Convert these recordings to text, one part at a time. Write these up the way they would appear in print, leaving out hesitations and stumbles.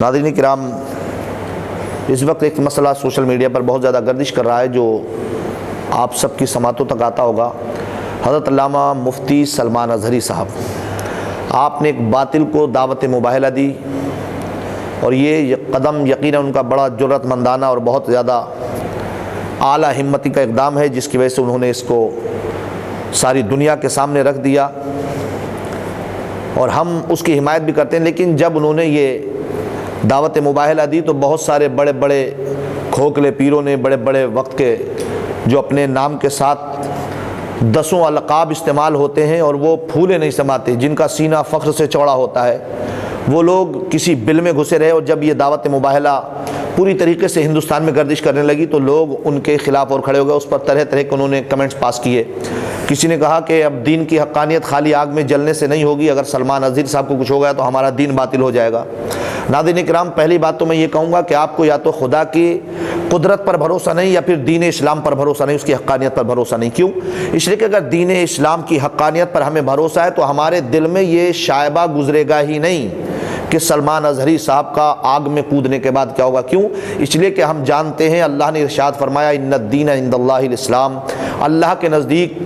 ناظرین کرام، اس وقت ایک مسئلہ سوشل میڈیا پر بہت زیادہ گردش کر رہا ہے جو آپ سب کی سماعتوں تک آتا ہوگا۔ حضرت علامہ مفتی سلمان اظہری صاحب، آپ نے ایک باطل کو دعوت مباہلہ دی، اور یہ قدم یقیناً ان کا بڑا جرأت مندانہ اور بہت زیادہ اعلیٰ ہمتی کا اقدام ہے، جس کی وجہ سے انہوں نے اس کو ساری دنیا کے سامنے رکھ دیا، اور ہم اس کی حمایت بھی کرتے ہیں۔ لیکن جب انہوں نے یہ دعوت مباہلہ دی تو بہت سارے بڑے بڑے کھوکھلے پیروں نے، بڑے بڑے وقت کے جو اپنے نام کے ساتھ دسوں القاب استعمال ہوتے ہیں اور وہ پھولے نہیں سماتے، جن کا سینہ فخر سے چوڑا ہوتا ہے، وہ لوگ کسی بل میں گھسے رہے، اور جب یہ دعوت مباہلہ پوری طریقے سے ہندوستان میں گردش کرنے لگی تو لوگ ان کے خلاف اور کھڑے ہو گئے۔ اس پر طرح طرح کے انہوں نے کمنٹس پاس کیے۔ کسی نے کہا کہ اب دین کی حقانیت خالی آگ میں جلنے سے نہیں ہوگی، اگر سلمان اظہری صاحب کو کچھ ہو گیا تو ہمارا دین باطل ہو جائے گا۔ ناظرین کرام، پہلی بات تو میں یہ کہوں گا کہ آپ کو یا تو خدا کی قدرت پر بھروسہ نہیں یا پھر دین اسلام پر بھروسہ نہیں، اس کی حقانیت پر بھروسہ نہیں۔ کیوں؟ اس لیے کہ اگر دین اسلام کی حقانیت پر ہمیں بھروسہ ہے تو ہمارے دل میں یہ شائبہ گزرے گا ہی نہیں کہ سلمان اظہری صاحب کا آگ میں کودنے کے بعد کیا ہوگا۔ کیوں؟ اس لیے کہ ہم جانتے ہیں، اللہ نے ارشاد فرمایا ان الدین عند اللہ الاسلام، اللہ کے نزدیک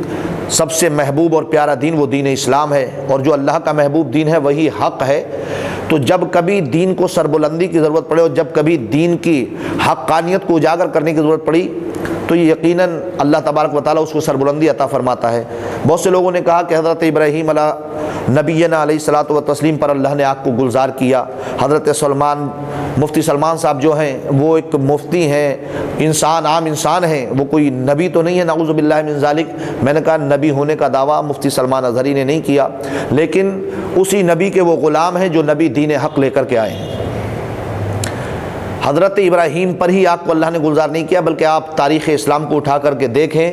سب سے محبوب اور پیارا دین وہ دین اسلام ہے، اور جو اللہ کا محبوب دین ہے وہی حق ہے۔ تو جب کبھی دین کو سربلندی کی ضرورت پڑے اور جب کبھی دین کی حقانیت کو اجاگر کرنے کی ضرورت پڑی تو یقیناً اللہ تبارک و تعالیٰ اس کو سربلندی عطا فرماتا ہے۔ بہت سے لوگوں نے کہا کہ حضرت ابراہیم نبینا علیہ الصلاۃ والتسلیم پر اللہ نے آگ کو گلزار کیا۔ حضرت مفتی سلمان صاحب جو ہیں وہ ایک مفتی ہیں، انسان، عام انسان ہیں، وہ کوئی نبی تو نہیں ہے، نعوذ باللہ من ذالک۔ میں نے کہا نبی ہونے کا دعویٰ مفتی سلمان اظہری نے نہیں کیا، لیکن اسی نبی کے وہ غلام ہیں جو نبی دین حق لے کر کے آئے ہیں۔ حضرت ابراہیم پر ہی آگ کو اللہ نے گلزار نہیں کیا، بلکہ آپ تاریخ اسلام کو اٹھا کر کے دیکھیں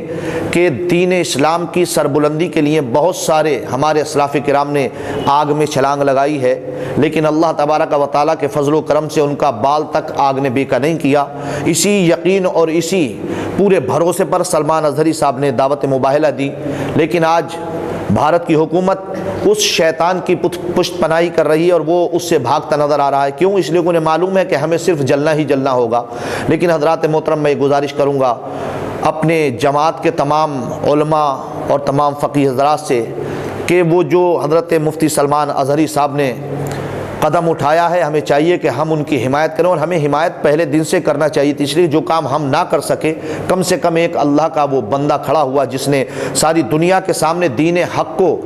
کہ دین اسلام کی سربلندی کے لیے بہت سارے ہمارے اسلاف کرام نے آگ میں چھلانگ لگائی ہے، لیکن اللہ تبارک و تعالیٰ کے فضل و کرم سے ان کا بال تک آگ نے بیکا نہیں کیا۔ اسی یقین اور اسی پورے بھروسے پر سلمان اظہری صاحب نے دعوت مباہلہ دی، لیکن آج بھارت کی حکومت اس شیطان کی پشت پناہی کر رہی ہے اور وہ اس سے بھاگتا نظر آ رہا ہے۔ کیوں؟ اس لیے انہیں معلوم ہے کہ ہمیں صرف جلنا ہی جلنا ہوگا۔ لیکن حضرات محترم، میں گزارش کروں گا اپنے جماعت کے تمام علماء اور تمام فقیہ حضرات سے کہ وہ جو حضرت مفتی سلمان اظہری صاحب نے قدم اٹھایا ہے، ہمیں چاہیے کہ ہم ان کی حمایت کریں، اور ہمیں حمایت پہلے دن سے کرنا چاہیے تھی۔ اس لیے جو کام ہم نہ کر سکے، کم سے کم ایک اللہ کا وہ بندہ کھڑا ہوا جس نے ساری دنیا کے سامنے دین حق کو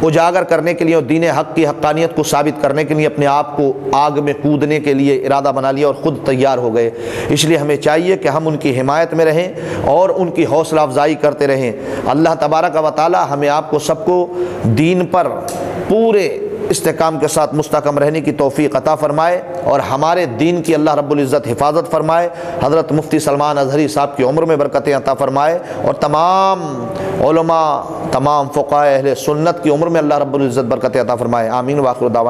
اجاگر کرنے کے لیے اور دین حق کی حقانیت کو ثابت کرنے کے لیے اپنے آپ کو آگ میں کودنے کے لیے ارادہ بنا لیا اور خود تیار ہو گئے۔ اس لیے ہمیں چاہیے کہ ہم ان کی حمایت میں رہیں اور ان کی حوصلہ افزائی کرتے رہیں۔ اللہ تبارک و تعالی ہمیں آپ کو سب کو دین پر پورے استحکام کے ساتھ مستحکم رہنے کی توفیق عطا فرمائے، اور ہمارے دین کی اللہ رب العزت حفاظت فرمائے۔ حضرت مفتی سلمان اظہری صاحب کی عمر میں برکتیں عطا فرمائے، اور تمام علماء، تمام فقہاء اہل سنت کی عمر میں اللہ رب العزت برکتیں عطا فرمائے۔ آمین۔ وآخر دعوانا